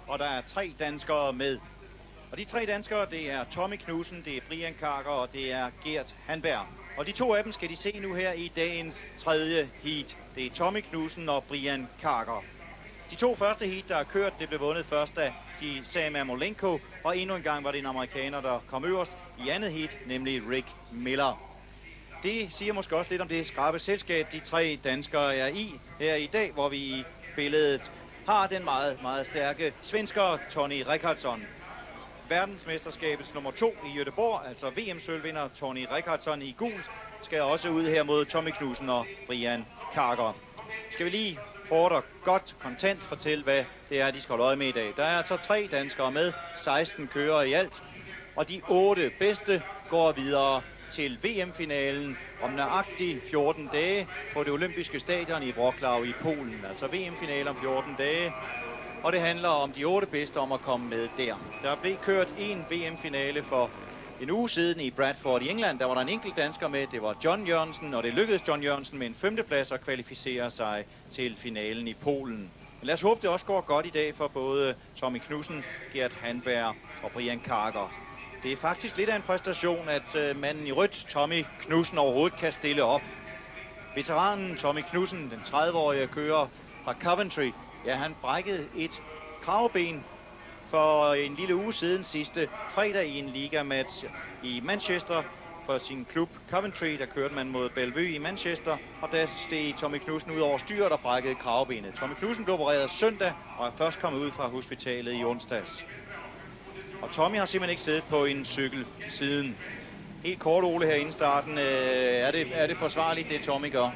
og der er 3 danskere med. Og de 3 danskere, det er Tommy Knudsen, det er Brian Karker og det er Gert Hanberg. Og de 2 af dem skal de se nu her i dagens 3. heat. Det er Tommy Knudsen og Brian Karker. De 2 første heat, der er kørt, det blev vundet først af de Sam Ermolenko, og endnu en gang var det en amerikaner, der kom øverst i andet heat, nemlig Rick Miller. Det siger måske også lidt om det skrappe selskab, de 3 danskere er i her i dag, hvor vi i billedet har den meget, meget stærke svensker Tony Rickardsson. Verdensmesterskabets nummer 2 i Göteborg, altså VM-sølvvinder Tony Rickardsson i gult, skal også ud her mod Tommy Knudsen og Brian Karker. Skal vi lige kort og godt kontant fortælle, hvad det er, de skal holde øje med i dag. Der er altså 3 danskere med, 16 kører i alt, og de 8 bedste går videre til VM-finalen om nøjagtigt 14 dage på det olympiske stadion i Wrocław i Polen. Altså VM-finale om 14 dage, og det handler om de 8 bedste om at komme med der. Der blev kørt en VM-finale for en uge siden i Bradford i England. Der var der en enkelt dansker med, det var John Jørgensen, og det lykkedes John Jørgensen med en 5. plads at kvalificere sig til finalen i Polen. Men lad os håbe, det også går godt i dag for både Tommy Knudsen, Gert Hanberg og Brian Karker. Det er faktisk lidt af en præstation, at manden i rødt, Tommy Knudsen, overhovedet kan stille op. Veteranen Tommy Knudsen, den 30-årige kører fra Coventry, ja, han brækkede et kravben for en lille uge siden sidste fredag i en ligamatch i Manchester for sin klub Coventry. Der kørte man mod Bellevue i Manchester, og der steg Tommy Knudsen ud over styret og brækkede kravbenet. Tommy Knudsen blev opereret søndag og er først kommet ud fra hospitalet i onsdags. Og Tommy har simpelthen ikke siddet på en cykel siden. Helt kort, Ole, her inden starten. Er det forsvarligt, det Tommy gør?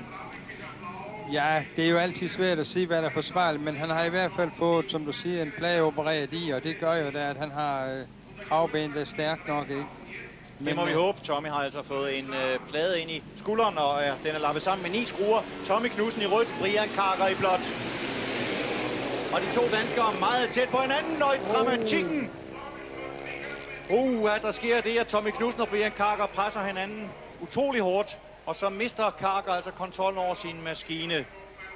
Ja, det er jo altid svært at sige, hvad der er forsvarligt, men han har i hvert fald fået, som du siger, en plage opereret i, og det gør jo da, at han har kravbenet, der er stærkt nok, ikke? Men det må vi håbe. Tommy har altså fået en plade ind i skulderen, og den er lappet sammen med 9 skruer. Tommy Knudsen i rødt, Brian Karker i blåt. Og de 2 danskere er meget tæt på hinanden, og i dramatikken. Der sker det, at Tommy Knudsen og Brian Karker presser hinanden utrolig hårdt. Og så mister Karker altså kontrollen over sin maskine.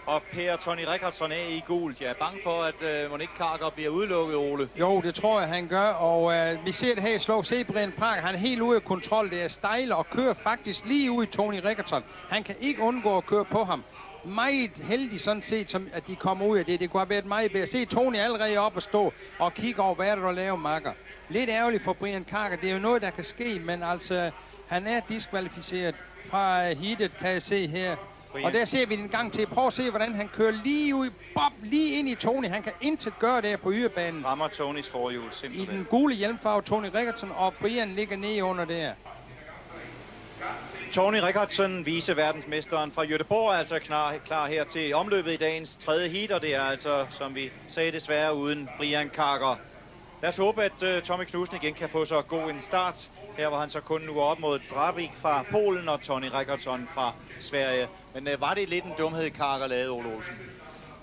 Og Per Tony Rickardsson er i gult. Jeg er bange for, at Monique Karker bliver udelukket, Ole. Jo, det tror jeg, han gør. Og vi ser det her i Slow. Se Brian Karker, han er helt ude af kontrol. Det er stejl og kører faktisk lige ud i Tony Rickardsson. Han kan ikke undgå at køre på ham. Meget heldig sådan set, som at de kommer ud af det. Det kunne have været meget bedre. Se Tony allerede op og stå og kigge over, hvad er det, der laver, makker. Lidt ærgerligt for Brian Karker. Det er jo noget, der kan ske, men altså, han er diskvalificeret fra heatet, kan jeg se her. Og der ser vi en gang til. Prøv at se, hvordan han kører lige ud, lige ind i Tony. Han kan intet gøre der på yderbanen. Rammer Tonys forhjul simpelthen. I den gule hjelmfarve, Tony Rickardsson, og Brian ligger nede under der. Tony Rickardsson, viceverdensmesteren fra Göteborg, er altså klar her til omløbet i dagens 3. heat, og det er altså, som vi sagde, desværre uden Brian Karker. Lad os håbe, at Tommy Knudsen igen kan få så god en start. Her var han så kun nu op mod Drabik fra Polen og Tony Rickardsson fra Sverige. Men var det lidt en dumhed, Karker lavede, Ole Olsen?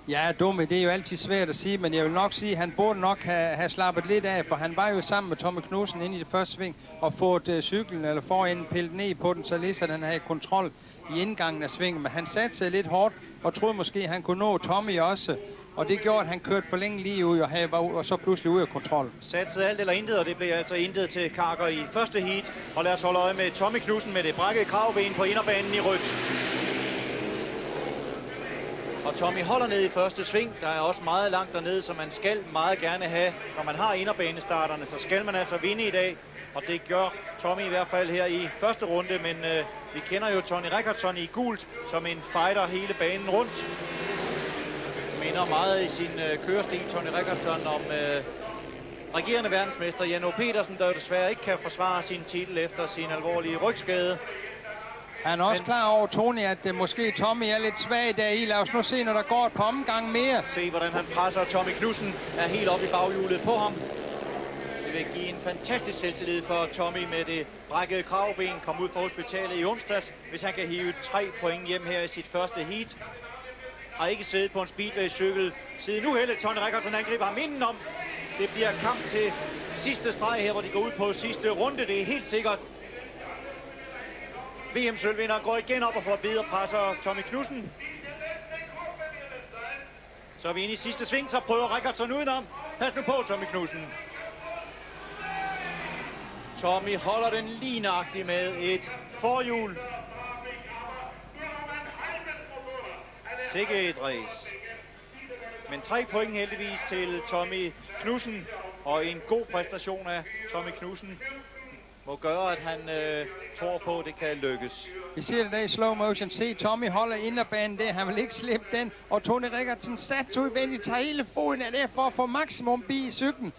Ja, dumme, det er jo altid svært at sige, men jeg vil nok sige, at han burde nok have slappet lidt af, for han var jo sammen med Tommy Knudsen inde i det første sving og fået cyklen eller forenden pillet ned på den, så at han havde kontrol i indgangen af svingen. Men han satte sig lidt hårdt og troede måske, at han kunne nå Tommy også. Og det gjorde, at han kørte for længe lige ud og så pludselig ud af kontrol. Satsede alt eller intet, og det blev altså intet til Karker i første heat. Og lad os holde øje med Tommy Knudsen med det brækkede kravben på inderbanen i rødt. Og Tommy holder ned i første sving. Der er også meget langt dernede, så man skal meget gerne have, når man har inderbanestarterne, så skal man altså vinde i dag. Og det gør Tommy i hvert fald her i første runde, men vi kender jo Tony Rickardsson i gult som en fighter hele banen rundt. Minder meget i sin kørestil, Tony Rickardsson, om regerende verdensmester Jan O. Petersen, der jo desværre ikke kan forsvare sin titel efter sin alvorlige rygskade. Han er også klar over, Tony, at måske Tommy er lidt svag deri. Lad os nu se, når der går et par omgange mere. Se, hvordan han presser. Tommy Knudsen er helt oppe i baghjulet på ham. Det vil give en fantastisk selvtillid for Tommy med det brækkede kravben. Kom ud fra hospitalet i onsdags, hvis han kan hive 3 point hjem her i sit første heat. Har ikke siddet på en speedway-cykel siden uheldet. Tony Rickardsson angriber ham indenom. Det bliver kamp til sidste streg her, hvor de går ud på sidste runde. Det er helt sikkert. VM-sølvvinder går igen op og får videre presser Tommy Knudsen. Så er vi inde i sidste sving, så prøver Rickardsson udenom. Pas nu på, Tommy Knudsen. Tommy holder den lige nøjagtigt med et forhjul. Sikke et race. Men 3 point heldigvis til Tommy Knudsen. Og en god præstation af Tommy Knudsen må gøre, at han tror på, at det kan lykkes. Vi ser det der i slow motion. Se, Tommy holder inderbanen der. Han vil ikke slippe den. Og Tony Rickardsson sats udvendigt, tager hele foden af det for at få maksimum bi i cyklen.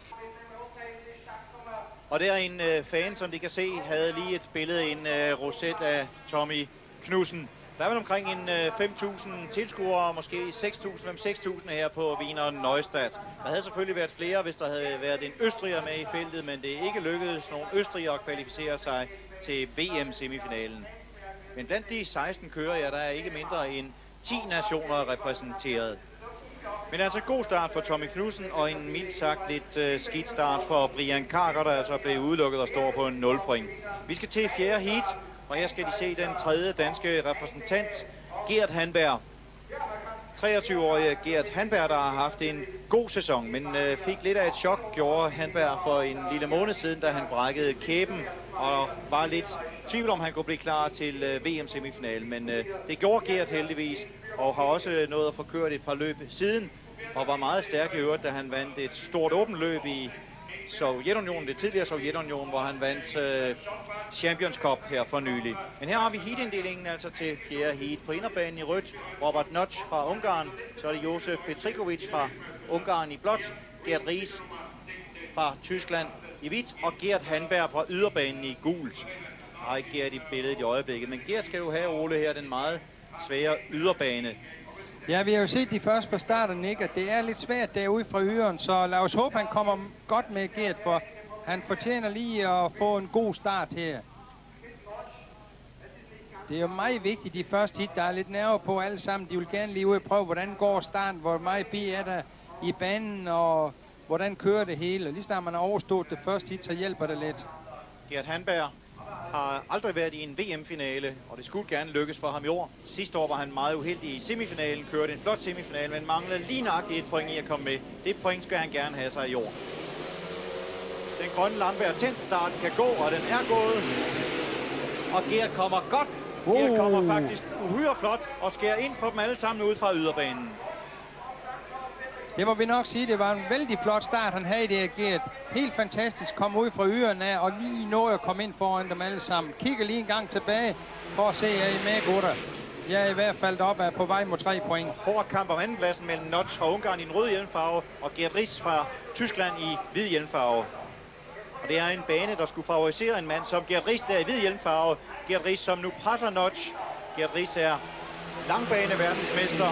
Og der er en fan, som de kan se, havde lige et billede, en roset af Tommy Knudsen. Der er vel omkring en 5.000 tilskuere, måske 5-6.000 her på Wiener Neustadt. Der havde selvfølgelig været flere, hvis der havde været en østriger med i feltet, men det er ikke lykkedes nogen østrigere at kvalificere sig til VM-semifinalen. Men blandt de 16 kører, der er ikke mindre end 10 nationer repræsenteret. Men altså god start for Tommy Knudsen, og en mildt sagt lidt skidt start for Brian Karker, der altså blev udelukket og står på en 0 point. Vi skal til 4. heat, og her skal de se den 3. danske repræsentant, Gert Hanberg. 23-årige Gert Hanberg, der har haft en god sæson, men fik lidt af et chok, gjorde Hanberg for en lille måned siden, da han brækkede kæben og var lidt tvivl om, han kunne blive klar til VM-semifinalen. Men det gjorde Gert heldigvis, og har også nået at få kørt et par løb siden, og var meget stærk i øvrigt, da han vandt et stort åbent løb i Sovjetunionen, det tidligere Sovjetunionen, hvor han vandt Champions Cup her for nylig. Men her har vi heatinddelingen altså til 4. heat. På inderbanen i rødt, Robert Notch fra Ungarn, så er det Josef Petrikovic fra Ungarn i blåt, Gert Ries fra Tyskland i hvidt, og Gert Hanberg fra yderbanen i gult. Jeg har ikke Gert i billedet i øjeblikket, men Gert skal jo have, Ole, her den meget svære yderbane. Ja, vi har jo set de første på starten, ikke? At det er lidt svært derude fra yden, så lad os håbe, han kommer godt med Gert, for han fortjener lige at få en god start her. Det er jo meget vigtigt, de første hit, der er lidt nerve på alle sammen. De vil gerne lige ud og prøve, hvordan går starten, hvor meget bi er der i banen, og hvordan kører det hele. Lige snart man har overstået det første hit, så hjælper det lidt. Gert Hanberg har aldrig været i en VM-finale, og det skulle gerne lykkes for ham i år. Sidste år var han meget uheldig i semifinalen, kørte en flot semifinal, men manglede lige nøjagtigt et point i at komme med. Det point skal han gerne have sig i år. Den grønne lampe er tændt, starten kan gå, og den er gået. Og Gert kommer godt. Gert kommer faktisk uhyre flot og skærer ind for dem alle sammen ud fra yderbanen. Det må vi nok sige, det var en vældig flot start, han havde i det her Gert. Helt fantastisk, kom ud fra ørerne af og lige nåede at komme ind foran dem alle sammen. Kigger lige en gang tilbage for at se, at I er med, gutter. Jeg er i hvert fald op på vej mod 3 point. Hård kamp om andenpladsen mellem Notch fra Ungarn i den røde hjelmfarve og Gert Ries fra Tyskland i hvid hjelmfarve. Og det er en bane, der skulle favorisere en mand som Gert Ries der i hvid hjelmfarve. Gert Ries, som nu presser Notch. Gert Ries er langbane-verdensmester.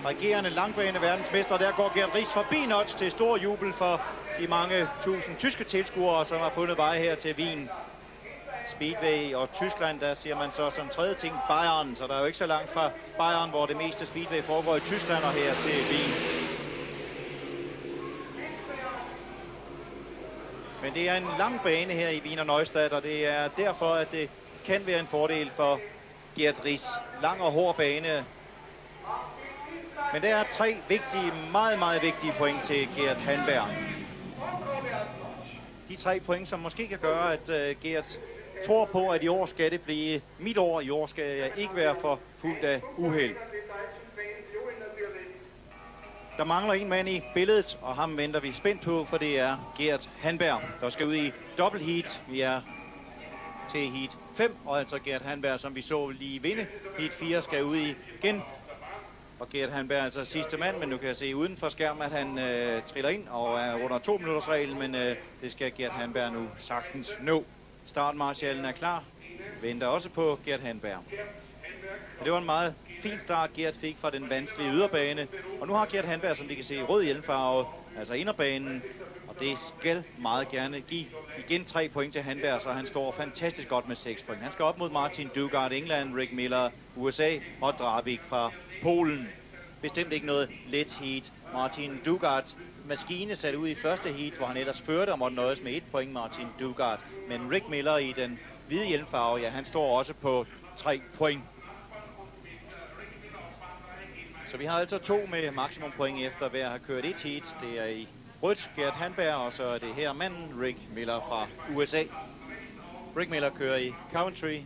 Regerende langbane-verdensmester. Der går Gert Ries forbi Notch til stor jubel for de mange tusind tyske tilskuere, som har fundet vej her til Wien Speedway. Og Tyskland, der siger man så som tredje ting Bayern. Så der er jo ikke så langt fra Bayern, hvor det meste Speedway foregår i Tyskland og her til Wien. Men det er en lang bane her i Wiener Neustadt, og det er derfor, at det kan være en fordel for Gert Ries. Lang og hård bane. Men der er 3 vigtige, meget, meget vigtige point til Gert Hanberg. De 3 point, som måske kan gøre, at Gert tror på, at i år skal det blive mit år. I år skal jeg ikke være for fuldt af uheld. Der mangler en mand i billedet, og ham venter vi spændt på, for det er Gert Hanberg, der skal ud i dobbelt heat. Vi er til heat 5, og altså Gert Hanberg, som vi så lige vinde. Heat 4 skal ud i igen. Og Gert Hanberg er altså sidste mand, men nu kan jeg se uden for skærmen, at han triller ind og er under 2 minutters reglen, men det skal Gert Hanberg nu sagtens nå. Startmarschallen er klar. Venter også på Gert Hanberg. Det var en meget fin start, Gert fik fra den vanskelige yderbane. Og nu har Gert Hanberg, som de kan se, rød hjelmfarve, altså inderbanen. Og det skal meget gerne give igen 3 point til Hanberg, så han står fantastisk godt med 6 point. Han skal op mod Martin Dugard, England, Rick Miller, USA og Drabik fra Polen. Bestemt ikke noget let heat. Martin Dugards maskine sat ud i første heat, hvor han ellers førte og måtte nøjes med 1 point, Martin Dugard. Men Rick Miller i den hvide hjelmfarve, ja, han står også på 3 point. Så vi har altså 2 med maksimum point efter hver har kørt et heat. Det er i rødt Gert Handberg, og så er det her manden Rick Miller fra USA. Rick Miller kører i Coventry.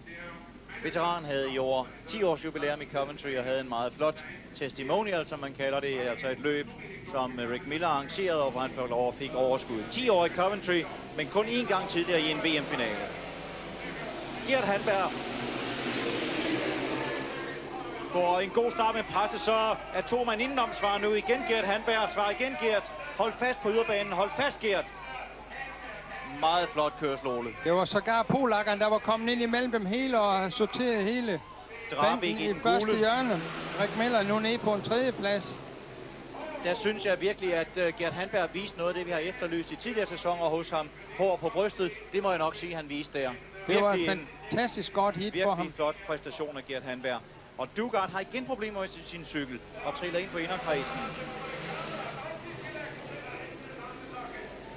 Veteran havde i år 10 års jubilæum i Coventry og havde en meget flot testimonial, som man kalder det. Altså et løb, som Rick Miller arrangerede, og hvor han for lov fik overskud. 10 år i Coventry, men kun én gang tidligere i en VM-finale. Gert Handberg får en god start med presset, så er 2 mand indenom svarer nu igen. Gert Handberg svarer igen Gert. Hold fast på yderbanen, hold fast Gert. Meget flot kørsel, Ole. Det var sågar polakkeren, der var kommet ind imellem dem hele og sorteret hele banden i første hjørne. Rick Miller nu nede på en 3. plads. Der synes jeg virkelig, at Gert Handberg viste noget af det, vi har efterlyst i tidligere sæsoner hos ham. Hår på brystet, det må jeg nok sige, han viste der. Det var et fantastisk godt hit for ham. Virkelig flot præstation af Gert Handberg. Og Dugard har igen problemer med sin cykel og triller ind på inderkredsen.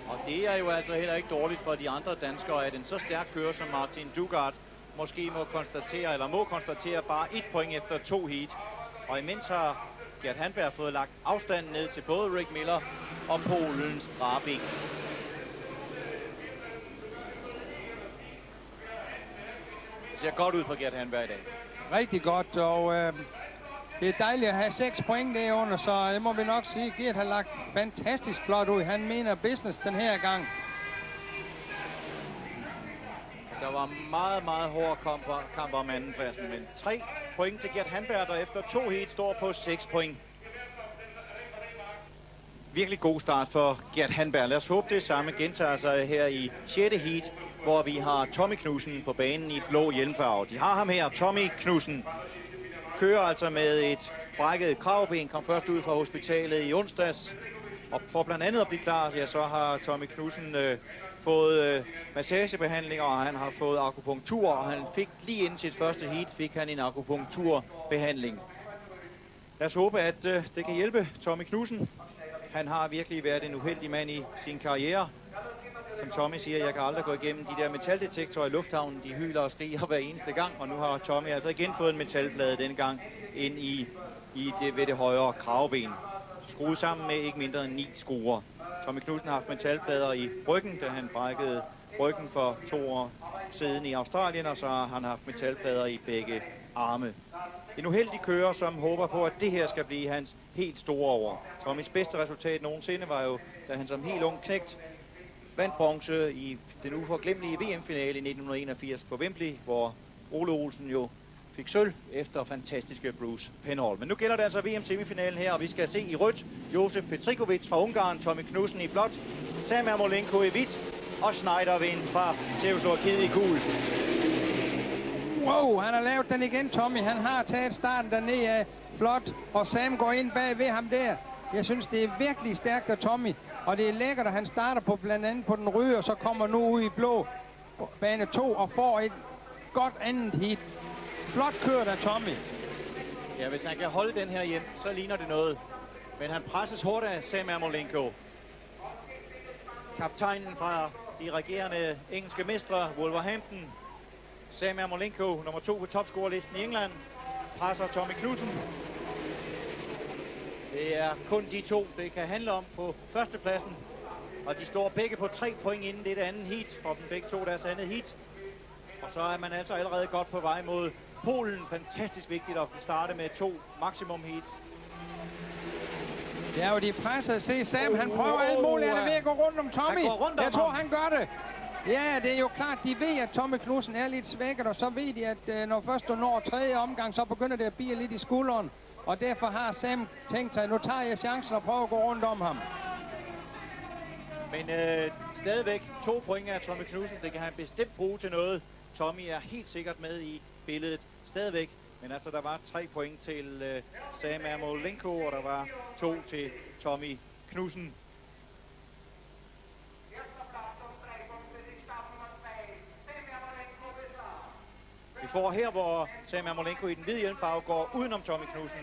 Og det er jo altså heller ikke dårligt for de andre danskere, at en så stærk kører som Martin Dugard måske må konstatere bare 1 point efter 2 heat. Og imens har Gert Handberg fået lagt afstanden ned til både Rick Miller og Polens Drabik. Det ser godt ud for Gert Handberg i dag. Rigtig godt, og det er dejligt at have 6 point derunder, så det må vi nok sige, Gert har lagt fantastisk flot ud. Han mener business den her gang. Der var meget, meget hård kamp om andenpladsen, men 3 point til Gert Handberg, der efter 2 heat står på 6 point. Virkelig god start for Gert Handberg. Lad os håbe, det samme gentager sig her i 6. heat, hvor vi har Tommy Knudsen på banen i blå hjelmfarve. De har ham her, Tommy Knudsen. Kører altså med et brækket kravben, kom først ud fra hospitalet i onsdags. Og for blandt andet at blive klar, ja, så har Tommy Knudsen fået massagebehandlinger, og han har fået akupunktur, og han fik lige inden sit første heat, fik han en akupunkturbehandling. Lad os håbe, at det kan hjælpe Tommy Knudsen. Han har virkelig været en uheldig mand i sin karriere. Som Tommy siger, jeg kan aldrig gå igennem de der metaldetektorer i lufthavnen. De hyler og skriger hver eneste gang, og nu har Tommy altså igen fået en metalplade denne gang ind ved det højre kravben. Skruet sammen med ikke mindre end 9 skruer. Tommy Knudsen har haft metalplader i ryggen, da han brækkede ryggen for 2 år siden i Australien, og så har han haft metalplader i begge arme. En uheldig kører, som håber på, at det her skal blive hans helt store år. Tommys bedste resultat nogensinde var jo, da han som helt ung knægt vandt bronze i den uforglemmelige VM-finale i 1981 på Wembley, hvor Ole Olsen jo fik sølv efter fantastiske Bruce Penhall. Men nu gælder det altså VM-semifinalen her, og vi skal se i rødt Josef Petrikovic fra Ungarn, Tommy Knudsen i blåt, Sam Ermolenko i hvidt og Schneiderwind fra Tjekkoslovakiet i gul. Wow, han har lavet den igen, Tommy. Han har taget starten dernede af flot, og Sam går ind bag ved ham der. Jeg synes, det er virkelig stærkt af Tommy. Og det er lækkert, at han starter på blandt andet på den røde, og så kommer nu ud i blå bane 2 og får et godt andet heat. Flot kørt af Tommy. Ja, hvis han kan holde den her hjem, så ligner det noget. Men han presses hårdt af Sam Ermolenko. Kaptajnen fra de regerende engelske mestre, Wolverhampton. Sam Ermolenko, nummer 2 på topscorerlisten i England, presser Tommy Knudsen. Det er kun de 2, det kan handle om på førstepladsen. Og de står begge på 3 point inden det andet heat, for dem begge 2 deres andet heat. Og så er man altså allerede godt på vej mod Polen. Fantastisk vigtigt at starte med 2 maksimum heat. Ja, og de presser. Se, Sam, han prøver alt muligt. Han er ved at gå rundt om Tommy. Jeg tror, han gør det. Ja, det er jo klart, de ved, at Tommy Knudsen er lidt svækket, og så ved de, at når først du når 3. omgang, så begynder det at bide lidt i skulderen. Og derfor har Sam tænkt sig, nu tager jeg chancen og prøver at gå rundt om ham. Men stadigvæk 2 point af Tommy Knudsen. Det kan han bestemt bruge til noget. Tommy er helt sikkert med i billedet stadigvæk. Men altså, der var 3 point til Sam Ermolenko, og der var 2 til Tommy Knudsen. Vi får her, hvor Sam Ermolenko i den hvide hjelmfarve går udenom Tommy Knudsen.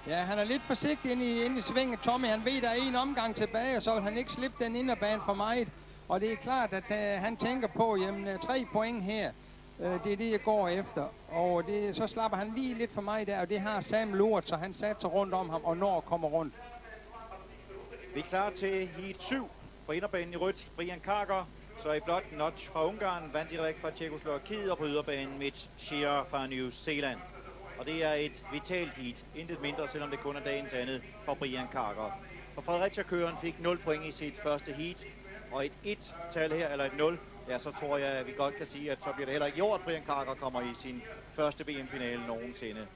Ja, han er lidt forsigtig inde i svinget. Tommy, han ved, der er en omgang tilbage, så vil han ikke slippe den inderbane for meget. Og det er klart, at han tænker på, jamen 3 point her. Det er det, jeg går efter. Og så slapper han lige lidt for mig der, og det har Sam Lort, så han satser rundt om ham og når at komme rundt. Vi er klar til heat 7 på inderbanen i rødt. Brian Karker, så i blåt Notch fra Ungarn, Vandirek fra Tjekkoslovakiet og på yderbanen Mitch Shearer fra New Zealand. Og det er et vitalt heat, intet mindre, selvom det kun er dagens andet for Brian Karker. For Fredericia-køren fik 0 point i sit første heat, og et 1-tal her, eller et 0, ja, så tror jeg, at vi godt kan sige, at så bliver det heller ikke i år, at Brian Karker kommer i sin første VM-finale nogensinde.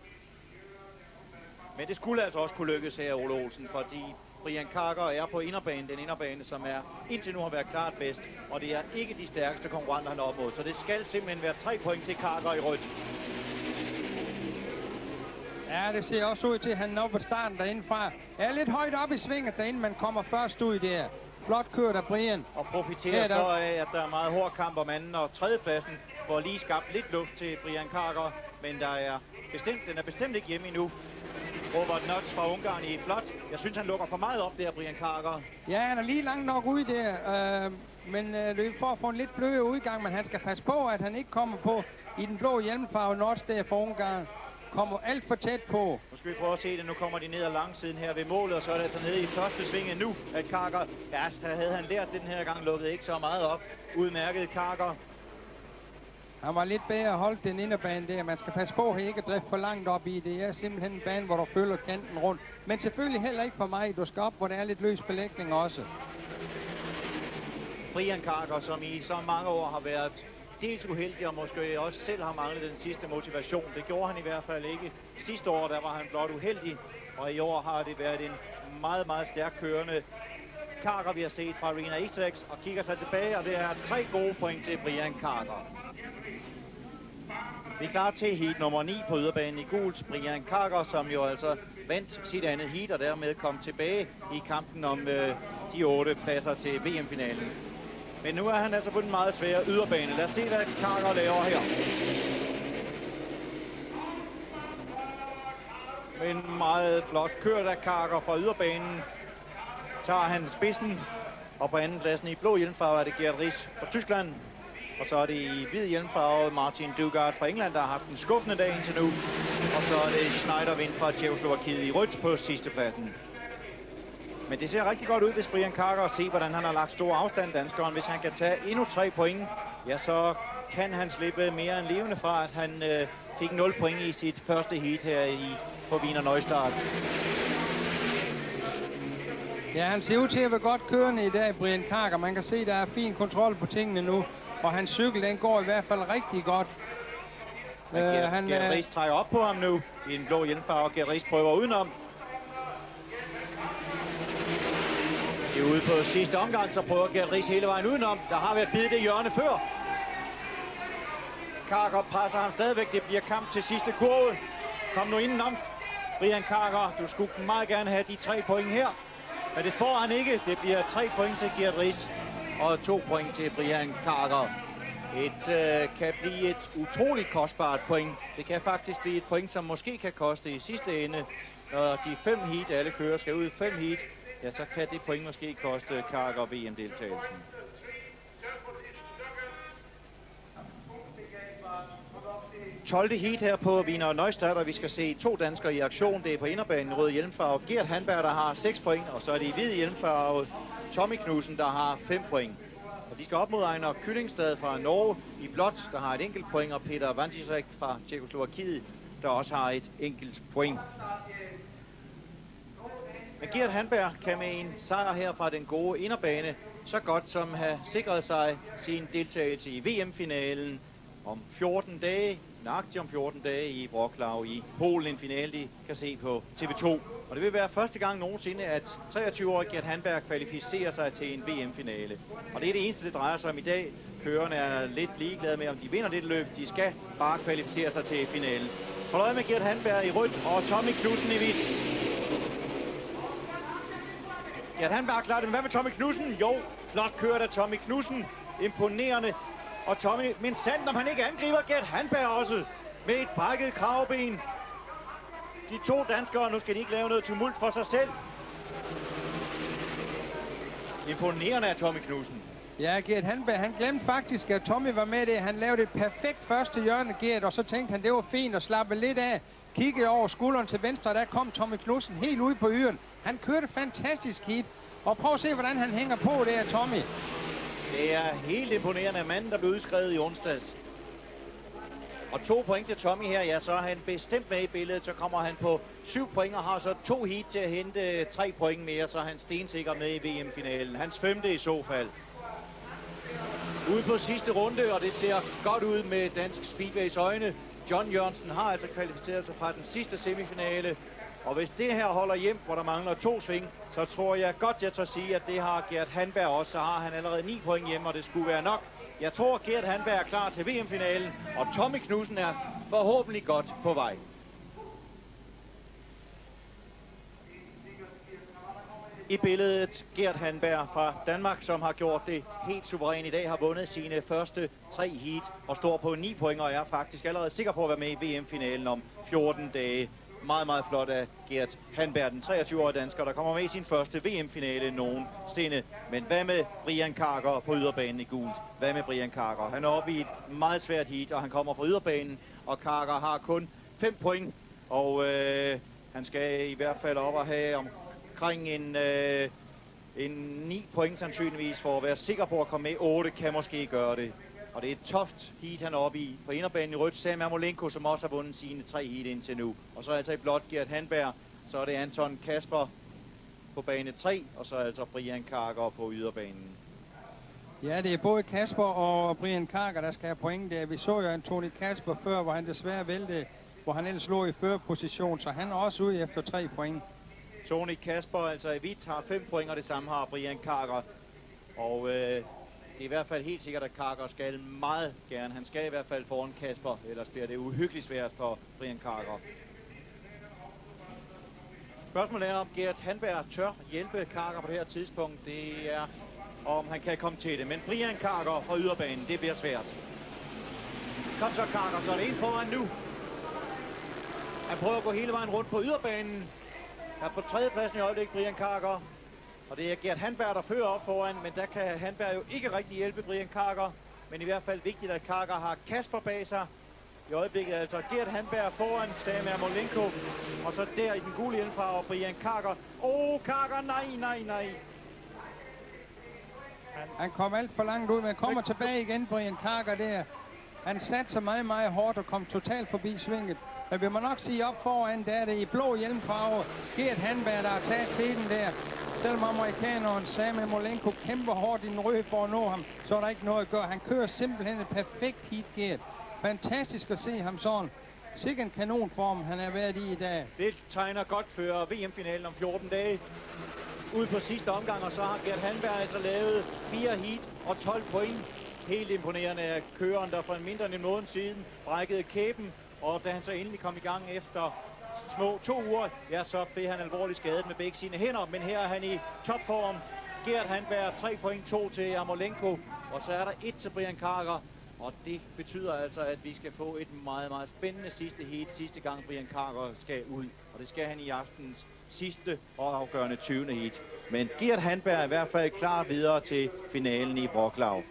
Men det skulle altså også kunne lykkes her, Ole Olsen, fordi Brian Karker er på inderbanen, den inderbane, som er indtil nu har været klart bedst, og det er ikke de stærkeste konkurrenter, han er op mod. Så det skal simpelthen være 3 point til Karker i rødt. Ja, det ser også ud til, at han er oppe på starten derindefra. Er lidt højt op i svinget derinde, man kommer først ud der. Flot kørt af Brian. Og profiterer så af, at der er meget hård kamp om anden og tredjepladsen, hvor lige skabt lidt luft til Brian Karker, men den er bestemt ikke hjemme endnu. Robert Notch fra Ungarn i blåt. Jeg synes, han lukker for meget op der, Brian Karker. Ja, han er lige langt nok ude der, men løb for at få en lidt blød udgang, men han skal passe på, at han ikke kommer på i den blå hjelmfarve Notch der fra Ungarn. Kommer alt for tæt på. Nu skal vi prøve at se det. Nu kommer de ned ad langsiden her ved målet, og så er det altså nede i første svinget nu, at Karker, ja, der havde han lært den her gang, lukkede ikke så meget op. Udmærket Karker. Han var lidt bedre at holde den inderbane der. Man skal passe på, at ikke drift for langt op i. Det er simpelthen en bane, hvor du følger kanten rundt. Men selvfølgelig heller ikke for mig. Du skal op, hvor der er lidt løs belægning også. Brian Karker, som i så mange år har været dels uheldig og måske også selv har manglet den sidste motivation. Det gjorde han i hvert fald ikke. Sidste år der var han blot uheldig, og i år har det været en meget, meget stærk kørende Karker, vi har set fra Arena Essex, og kigger sig tilbage, og det er 3 gode point til Brian Karker. Vi er klar til heat nummer 9 på yderbanen i gult. Brian Karker, som jo altså vandt sit andet heat, og dermed kom tilbage i kampen om de 8 pladser til VM-finalen. Men nu er han altså på den meget svære yderbane. Lad os se, hvad Karker laver her. Men meget flot kørt af Karker fra yderbanen. Tager han spidsen, og på anden pladsen i blå hjelmfarve er det Gerd Riss fra Tyskland. Og så er det i hvid hjelmfarve Martin Dugard fra England, der har haft en skuffende dag indtil nu. Og så er det Schneiderwind fra Tjekkoslovakiet i rødt på sidste pladsen. Men det ser rigtig godt ud, hvis Brian Karker og se, hvordan han har lagt stor afstand, danskeren. Hvis han kan tage endnu 3 point, ja, så kan han slippe mere end levende fra, at han fik 0 point i sit første heat her på Wiener Neustadt. Ja, han ser ud til at være godt kørende i dag, Brian Karker. Man kan se, at der er fin kontrol på tingene nu. Og hans cykel, den går i hvert fald rigtig godt. Gerd Riss trækker op på ham nu i en blå hjelmfarve, og Gerd Riss prøver udenom. Ude på sidste omgang, så prøver Gerd Riss hele vejen udenom. Der har været bidt det hjørne før. Karker presser ham stadigvæk. Det bliver kamp til sidste kurve. Kom nu indenom. Brian Karker, du skulle meget gerne have de 3 point her. Men det får han ikke. Det bliver 3 point til Gerd Riss og 2 point til Brian Karker. Kan blive et utroligt kostbart point. Det kan faktisk blive et point, som måske kan koste i sidste ende. Når de 5 heat, alle kører skal ud 5 heat, ja, så kan det point måske koste Karker VM-deltagelsen. – 12. heat her på Wiener Neustadt, og vi skal se 2 danskere i aktion. Det er på inderbanen rød hjelmfarve Gert Handberg, der har 6 point, og så er det i hvid hjelmfarve Tommy Knudsen, der har 5 point. Og de skal op mod Einar Kyllingstad fra Norge i blåt, der har et enkelt point, og Peter Vandirek fra Tjekkoslovakiet, der også har et enkelt point. Men Gert Handberg kan med en sejr her fra den gode inderbane så godt som have sikret sig sin deltagelse i VM-finalen om 14 dage, nøjagtigt om 14 dage i Wrocław i Polen, en finale, de kan se på TV2. Og det vil være første gang nogensinde, at 23-årig Gert Handberg kvalificerer sig til en VM-finale. Og det er det eneste, det drejer sig om i dag. Kørerne er lidt ligeglade med, om de vinder det løb. De skal bare kvalificere sig til finalen. Hold øje med Gert Handberg i rødt og Tommy Knudsen i hvidt. Gert Handberg klarer det, men hvad med Tommy Knudsen? Jo, flot kørt af Tommy Knudsen. Imponerende. Og Tommy, men sandt, om han ikke angriber Gert Handberg også med et brækket kravben. De 2 danskere, nu skal de ikke lave noget tumult for sig selv. Imponerende af Tommy Knudsen. Ja, Gert Handberg, han glemte faktisk, at Tommy var med det. Han lavede et perfekt første hjørne, Gert, og så tænkte han, det var fint at slappe lidt af. Kiggede over skulderen til venstre, der kom Tommy Knudsen helt ude på yren. Han kørte fantastisk heat. Og prøv at se, hvordan han hænger på der, Tommy. Det er helt imponerende. Manden, der blev udskrevet i onsdags. Og 2 point til Tommy her, ja, så er han bestemt med i billedet. Så kommer han på 7 point og har så 2 heat til at hente 3 point mere. Så er han stensikker med i VM-finalen. Hans 5. i så fald. Ude på sidste runde, og det ser godt ud med dansk speedways øjne. John Jørgensen har altså kvalificeret sig fra den sidste semifinale. Og hvis det her holder hjem, hvor der mangler 2 sving, så tror jeg godt, jeg tør sige, at det har Gert Handberg også. Så har han allerede 9 point hjemme, og det skulle være nok. Jeg tror, Gert Handberg er klar til VM-finalen, og Tommy Knudsen er forhåbentlig godt på vej. I billedet Gert Handberg fra Danmark, som har gjort det helt suverænt i dag, har vundet sine første 3 heat og står på 9 point og er faktisk allerede sikker på at være med i VM-finalen om 14 dage. Meget, meget flot af Gert Handberg, den 23-årige dansker, der kommer med i sin første VM-finale nogensinde. Men hvad med Brian Karker på yderbanen i gult? Hvad med Brian Karker? Han er oppe i et meget svært heat, og han kommer fra yderbanen, og Karker har kun 5 point. Og han skal i hvert fald op og have omkring en 9 point sandsynligvis for at være sikker på at komme med. 8 kan måske gøre det. Og det er et toft heat, han er oppe i. På inderbanen i rødt, Sam Ermolenko, som også har vundet sine 3 heat indtil nu. Og så altså i blåt Gert Handberg. Så er det Anton Kasper på bane 3, og så altså Brian Karker på yderbanen. Ja, det er både Kasper og Brian Karker, der skal have point der. Vi så jo Antoni Kasper før, hvor han desværre væltede, hvor han ellers lå i førerposition, så han er også ude efter 3 point. Tony Kasper, altså i hvidt, har 5 point, og det samme har Brian Karker. Og det er i hvert fald helt sikkert, at Karker skal meget gerne. Han skal i hvert fald foran Kasper, ellers bliver det uhyggeligt svært for Brian Karker. Spørgsmålet er, om Gert Handberg tør hjælpe Karker på det her tidspunkt. Det er, om han kan komme til det. Men Brian Karker fra yderbanen, det bliver svært. Kom så Karker, så er det en foran nu. Han prøver at gå hele vejen rundt på yderbanen. Er på 3. pladsen i øjeblikket Brian Karker. Og det er Gert Handberg, der fører op foran, men der kan Handberg jo ikke rigtig hjælpe Brian Karker. Men i hvert fald vigtigt, at Karker har Kasper bag sig. I øjeblikket altså Gert Handberg foran Sam Ermolenko. Og så der i den gule hjelmfarve Brian Karker. Karker, nej. Han kom alt for langt ud, men kommer tilbage igen, Brian Karker der. Han satte sig meget, meget hårdt og kom totalt forbi svinget. Men vil man nok sige op foran, der er det i blå hjelmfarve. Gert Handberg, der har taget til den der. Selvom amerikaneren Sam Ermolenko kæmper hårdt i den røde for at nå ham, så er der ikke noget at gøre. Han kører simpelthen et perfekt heat, Gert. Fantastisk at se ham sådan. Sikke en kanonform, han er været i dag. Det tegner godt for VM-finalen om 14 dage. Ude på sidste omgang, og så har Gert Handberg altså lavet 4 heat og 12 point. Helt imponerende af køren, der for en mindre end en måned siden brækkede kæben. Og da han så endelig kom i gang efter små 2 uger, ja, så blev han alvorligt skadet med begge sine hænder. Men her er han i topform. Gert Handberg 3 point, 2 til Ermolenko. Og så er der 1 til Brian Karker. Og det betyder altså, at vi skal få et meget, meget spændende sidste heat. Sidste gang Brian Karker skal ud. Og det skal han i aftens sidste og afgørende 20. heat. Men Gert Handberg er i hvert fald klar videre til finalen i Wroclaw.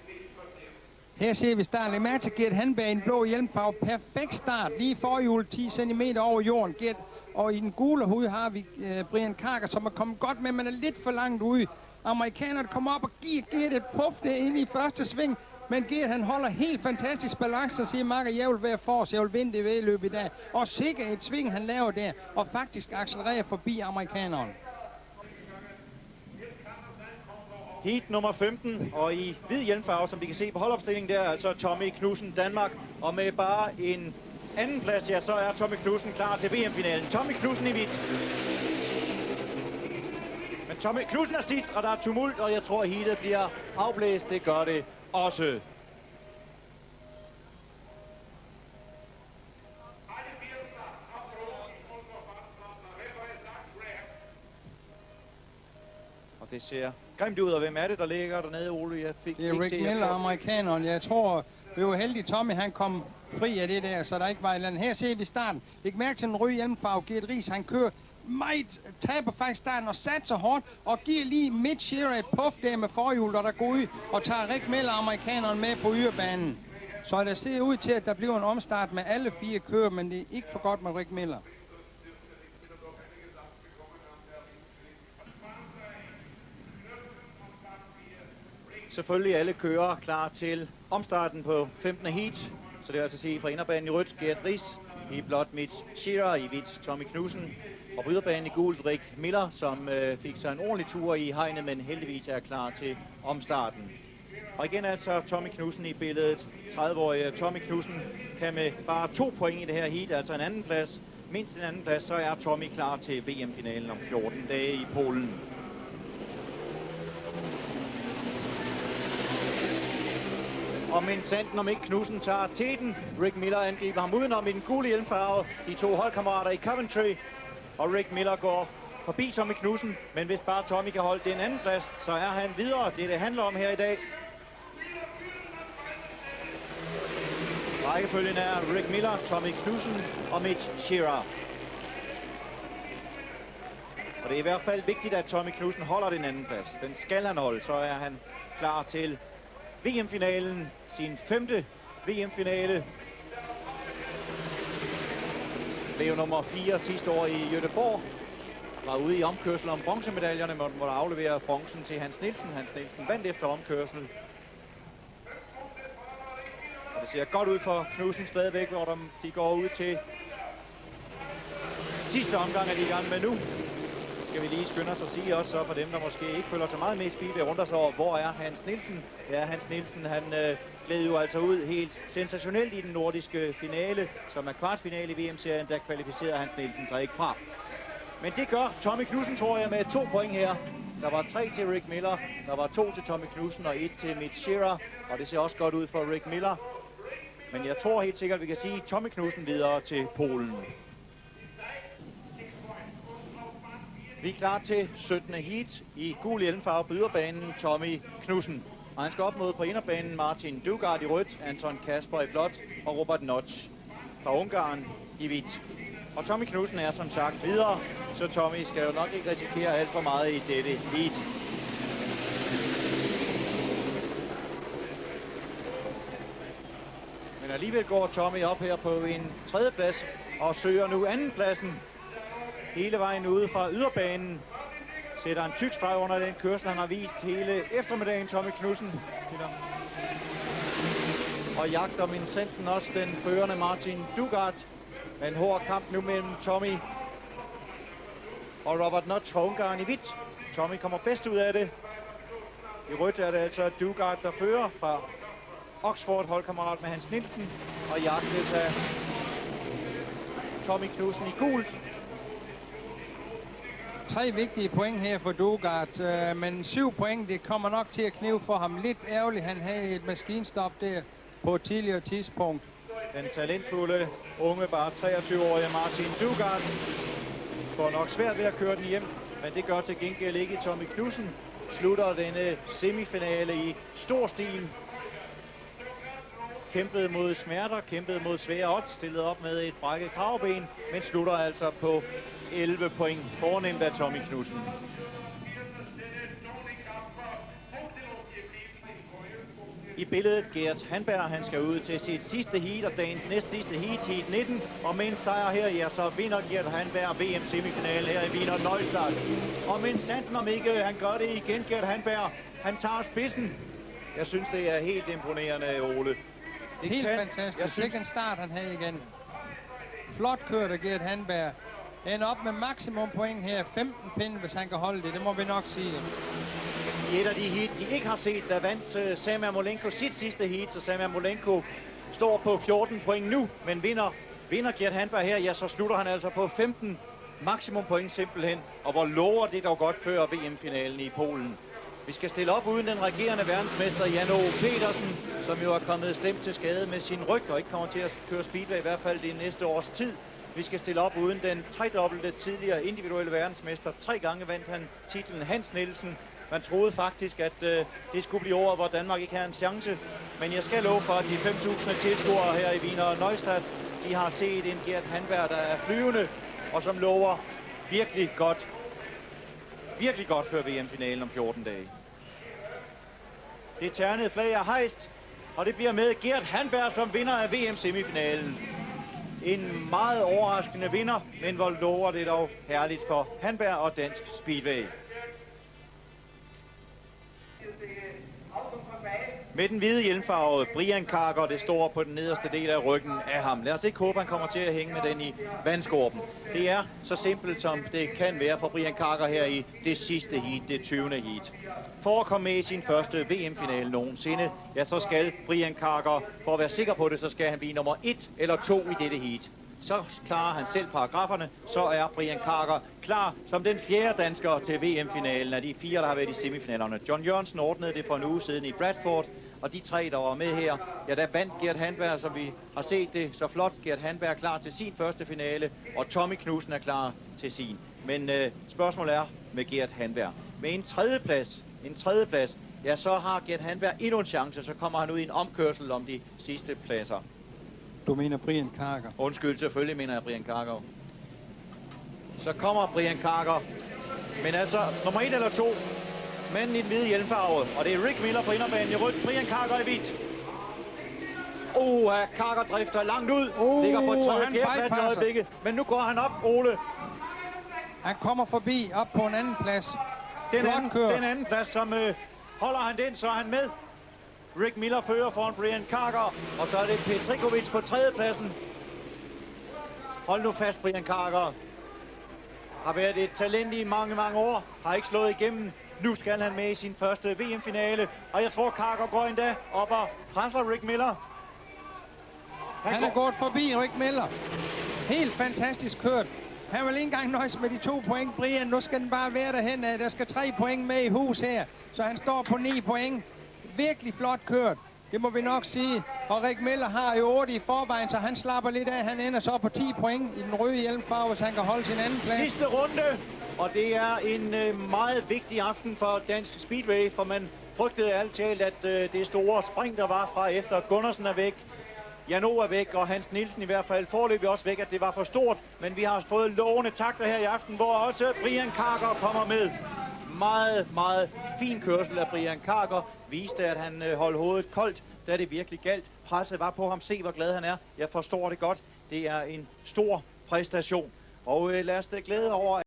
Her ser vi starten. Læg mærke til Gert Handberg i en blå hjelmfarve. Perfekt start. Lige forhjul 10 cm over jorden. Gert. Og i den gule hud har vi Brian Karker, som er kommet godt med, men er lidt for langt ude. Amerikanerne kommer op og giver Gert et puff derinde i første sving. Men Gert, han holder helt fantastisk balance og siger, Marker, jeg vil være forrest, jeg vil vinde det vedløb i dag. Og sikkert et sving, han laver der, og faktisk accelererer forbi amerikaneren. Heat nummer 15, og i hvid hjelmfarve, som vi kan se på holdopstillingen der, altså Tommy Knudsen, Danmark. Og med bare en anden plads, ja, så er Tommy Knudsen klar til VM-finalen. Tommy Knudsen i hvidt. Men Tommy Knudsen er sidst, og der er tumult, og jeg tror, at heatet bliver afblæst. Det gør det også. Og det ser grimt ud, og hvem er det, der ligger dernede, Ole? Jeg fik det er Rick Miller, amerikaneren. Jeg tror, vi var heldige, Tommy, han kom fri af det der, så der ikke var et eller andet. Her ser vi starten. Læg mærke til den røde hjelmfarve. Gert Riis, han kører meget taber faktisk starten og satser hårdt, og giver lige Mitch Shearer et puff der med forhjul, og der går ud og tager Rick Miller, amerikaneren, med på yderbanen. Så der ser ud til, at der bliver en omstart med alle 4 kører, men det er ikke for godt med Rick Miller. Selvfølgelig alle kører klar til omstarten på 15. heat. Så det vil altså sige fra inderbanen i rødt, Gert Ries, i blåt Mitch Shearer, i hvidt Tommy Knudsen, og på yderbanen i gult Rick Miller, som fik sig en ordentlig tur i hegnet, men heldigvis er klar til omstarten. Og igen altså Tommy Knudsen i billedet. 30-årige Tommy Knudsen kan med bare 2 point i det her heat, altså en anden plads, mindst en anden plads, så er Tommy klar til VM-finalen om 14 dage i Polen. Og mens Sanden om ikke Knudsen tager teten, Rick Miller angriber ham udenom i den gule hjelmfarve. De 2 holdkammerater i Coventry, og Rick Miller går forbi Tommy Knudsen. Men hvis bare Tommy kan holde den anden plads, så er han videre. Det er det handler om her i dag. Rækkefølgen er Rick Miller, Tommy Knudsen og Mitch Shearer. Og det er i hvert fald vigtigt, at Tommy Knudsen holder den anden plads. Den skal han holde, så er han klar til VM-finalen, sin 5. VM-finale. Blev nummer 4 sidste år i Göteborg. Var ude i omkørsel om bronzemedaljerne, men måtte aflevere bronzen til Hans Nielsen. Hans Nielsen vandt efter omkørsel. Og det ser godt ud for Knudsen stadigvæk, hvor de går ud til sidste omgang, er de i gang med nu. Skal vi lige skynde os at sige også så for dem, der måske ikke følger så meget med i Speedway, rundt sig over, hvor er Hans Nielsen? Ja, Hans Nielsen, han gled jo altså ud helt sensationelt i den nordiske finale, som er kvartfinale i VM-serien, der kvalificerer Hans Nielsen sig ikke fra. Men det gør Tommy Knudsen, tror jeg, med 2 point her. Der var 3 til Rick Miller, der var 2 til Tommy Knudsen og 1 til Mitch Shearer, og det ser også godt ud for Rick Miller. Men jeg tror helt sikkert, vi kan sige Tommy Knudsen videre til Polen. Vi er klar til 17. heat i gul hjelmfarve på yderbanen, Tommy Knudsen. Og han skal op mod på inderbanen Martin Dugard i rødt, Anton Kasper i blåt og Robert Notch fra Ungarn i hvidt. Og Tommy Knudsen er som sagt videre, så Tommy skal jo nok ikke risikere alt for meget i dette heat. Men alligevel går Tommy op her på en 3. plads og søger nu 2. pladsen. Hele vejen ude fra yderbanen. Sætter en tyk streg under den kørsel, han har vist hele eftermiddagen, Tommy Knudsen. Og jagter minsenten også den førende Martin Dugard. En hård kamp nu mellem Tommy og Robert Notch fra Ungarn i hvidt. Tommy kommer bedst ud af det. I rødt er det altså Dugard, der fører fra Oxford, holdkammerat med Hans Nielsen. Og jagtes af Tommy Knudsen i gult. 3 vigtige point her for Dugard, men 7 point, det kommer nok til at knive for ham. Lidt ærgerligt, han havde et maskinstop der på et tidligere tidspunkt. Den talentfulde, unge, bare 23-årige Martin Dugard får nok svært ved at køre den hjem, men det gør til gengæld ikke Tommy Knudsen. Slutter denne semifinale i stor stil. Kæmpede mod smerter, kæmpede mod svære odds, stillede op med et brækket kravben, men slutter altså på 11 point. Fornemt af Tommy Knudsen. I billedet Gert Handberg, han skal ud til sit sidste heat og dagens næst sidste heat, heat 19. Og med en sejr her, ja, så vinder Gert Handberg VM-semifinalen her i Wiener Neustadt. Og mens Sanden om ikke, han gør det igen, Gert Handberg, han tager spidsen. Jeg synes, det er helt imponerende, Ole. Det helt fantastisk. Sikken start han havde igen. Flot kørt af Gert Handberg. Ender op med maksimum point her. 15 pinde, hvis han kan holde det. Det må vi nok sige. I et af de heat, de ikke har set, der vandt Samir Molenko sit sidste heat, så Samir Molenko står på 14 point nu, men vinder Gert Handberg her, ja, så slutter han altså på 15 maksimum point simpelthen. Og hvor lover det dog godt før VM-finalen i Polen. Vi skal stille op uden den regerende verdensmester Jan O. Petersen, som jo er kommet slemt til skade med sin ryg og ikke kommer til at køre speedway i hvert fald i næste års tid. Vi skal stille op uden den tredobbelte tidligere individuelle verdensmester. 3 gange vandt han titlen Hans Nielsen. Man troede faktisk, at det skulle blive over, hvor Danmark ikke havde en chance. Men jeg skal love for, at de 5.000 tilskuere her i Wiener Neustadt, de har set en Gert Handberg, der er flyvende, og som lover virkelig godt før VM-finalen om 14 dage. Det ternede flag er hejst, og det bliver med Gert Handberg som vinder af VM-semifinalen. En meget overraskende vinder, men hvor lover det dog herligt for Handberg og dansk speedway. Med den hvide hjelmfarvede Brian Carker, det står på den nederste del af ryggen af ham. Lad os ikke håbe, han kommer til at hænge med den i vandskorpen. Det er så simpelt, som det kan være for Brian Carker her i det sidste heat, det 20. heat. For at komme med i sin første VM-finale nogensinde, ja, så skal Brian Carker, for at være sikker på det, så skal han blive nummer 1 eller 2 i dette heat. Så klarer han selv paragraferne, så er Brian Carker klar som den 4. dansker til VM-finalen af de 4, der har været i semifinalerne. John Jørgensen ordnede det for en uge siden i Bradford, og de 3, der var med her, ja, der vandt Gert Handberg, som vi har set det så flot. Gert Handberg er klar til sin første finale, og Tommy Knudsen er klar til sin. Men spørgsmålet er med Gert Handberg. Med en tredjeplads, ja, så har Gert Handberg endnu en chance, så kommer han ud i en omkørsel om de sidste pladser. Du mener Brian Carker? Undskyld, selvfølgelig mener jeg Brian Carker. Så kommer Brian Carker. Men altså, nummer 1 eller 2. Manden i den hvide hjelmfarve. Og det er Rick Miller på inderbanen i rødt. Brian Carker i hvidt. Carker drifter langt ud. Ligger på 3. og 4. plads i øjeblikket. Men nu går han op, Ole. Han kommer forbi op på en anden plads. Den anden plads, som holder han den, så er han med. Rick Miller fører foran Brian Carker, og så er det Petrikovic på 3. pladsen. Hold nu fast, Brian Carker. Har været et talent i mange, mange år. Har ikke slået igennem. Nu skal han med i sin første VM-finale. Og jeg tror, Carker går endda op og presser Rick Miller. Han er gået forbi Rick Miller. Helt fantastisk kørt. Han vil ikke engang nøjes med de 2 point. Brian, nu skal den bare være derhen. Der skal 3 point med i hus her. Så han står på 9 point. Virkelig flot kørt. Det må vi nok sige. Og Rick Miller har jo 8 i forvejen, så han slapper lidt af. Han ender så på 10 point i den røde hjelmfarve, så han kan holde sin anden plads. Sidste runde, og det er en meget vigtig aften for dansk speedway, for man frygtede alt talt, at det store spring, der var fra efter Gunnarsen er væk, Jano er væk, og Hans Nielsen i hvert fald foreløbig også væk, at det var for stort. Men vi har fået lovende takter her i aften, hvor også Brian Carker kommer med. Meget, meget fin kørsel af Brian Carker. Viste, at han holdt hovedet koldt, da det virkelig galt. Presset var på ham. Se, hvor glad han er. Jeg forstår det godt. Det er en stor præstation. Og lad os da glæde over,